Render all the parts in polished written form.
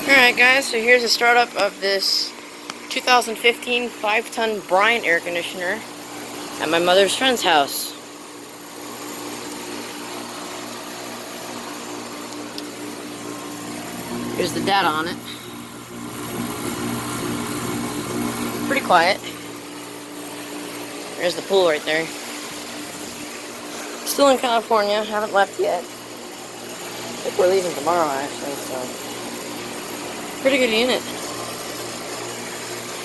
Alright guys, so here's a startup of this 2015 5-ton Bryant air conditioner at my mother's friend's house. Here's the data on it. Pretty quiet. There's the pool right there. Still in California, haven't left yet. I think we're leaving tomorrow actually, so. Pretty good unit.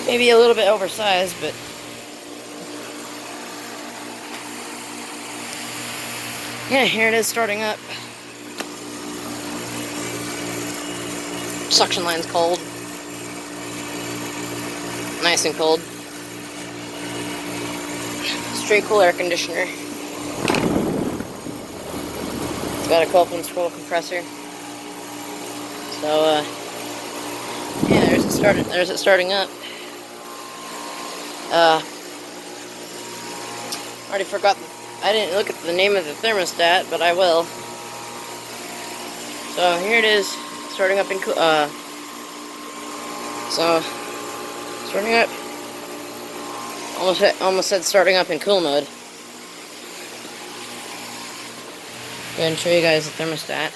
Maybe a little bit oversized, but yeah, here it is starting up. Suction line's cold. Nice and cold. Straight cool air conditioner. It's got a 12-inch scroll compressor. So, yeah, there's it starting up. Already forgot. I didn't look at the name of the thermostat, but I will. So here it is, starting up in starting up. Almost said starting up in cool mode. Go ahead and show you guys the thermostat.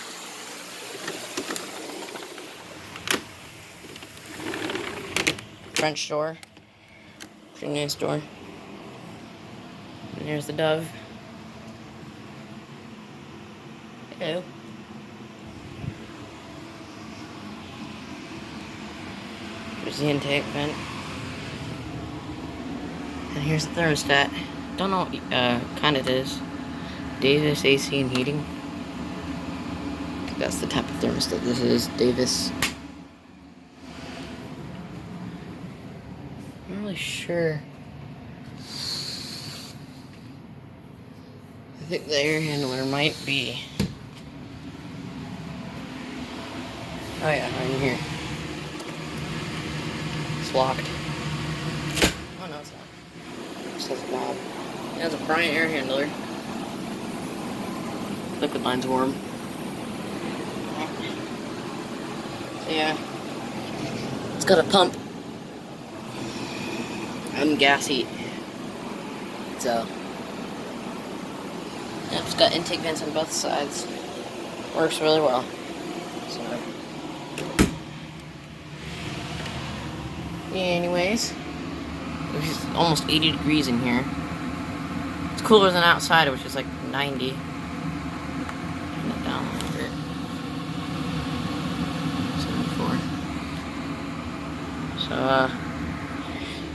French door. Pretty nice door. And here's the dove. Hello. Here's the intake vent. And here's the thermostat. Don't know what kind it is. Davis AC and heating. That's the type of thermostat this is. Davis. I'm not really sure. I think the air handler might be. Oh yeah, right in here. It's locked. Oh no, it's not. It just has a knob. It has a Bryant air handler. Liquid line's warm. So yeah. It's got a pump. And gas heat. So yep, it's got intake vents on both sides. Works really well. So yeah, anyways. It's almost 80 degrees in here. It's cooler than outside, which is like 90. Turn it down a little bit. 74. So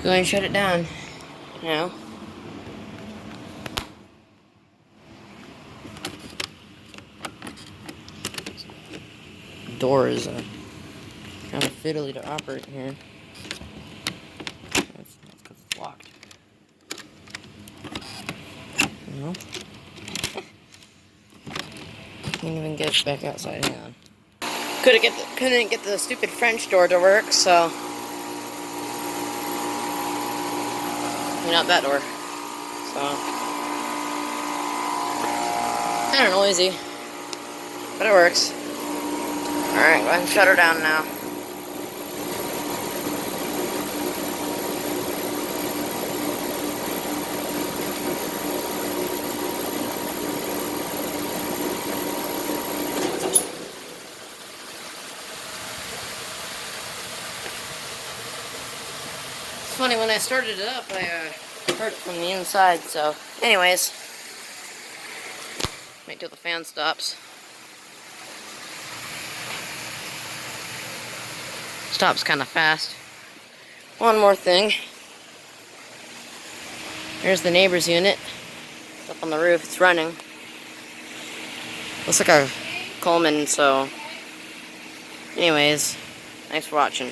go ahead and shut it down. Now. The door is kind of fiddly to operate here. That's because it's locked. No. Can't even get it back outside. Hang on. Couldn't get the stupid French door to work, so. Not that door. So. Kind of noisy. But it works. Alright, go ahead and shut her down now. It's funny, when I started it up, I heard it from the inside, so. Anyways. Wait till the fan stops. Stops kind of fast. One more thing. Here's the neighbor's unit. It's up on the roof. It's running. Looks like a Coleman, so Anyways, thanks for watching.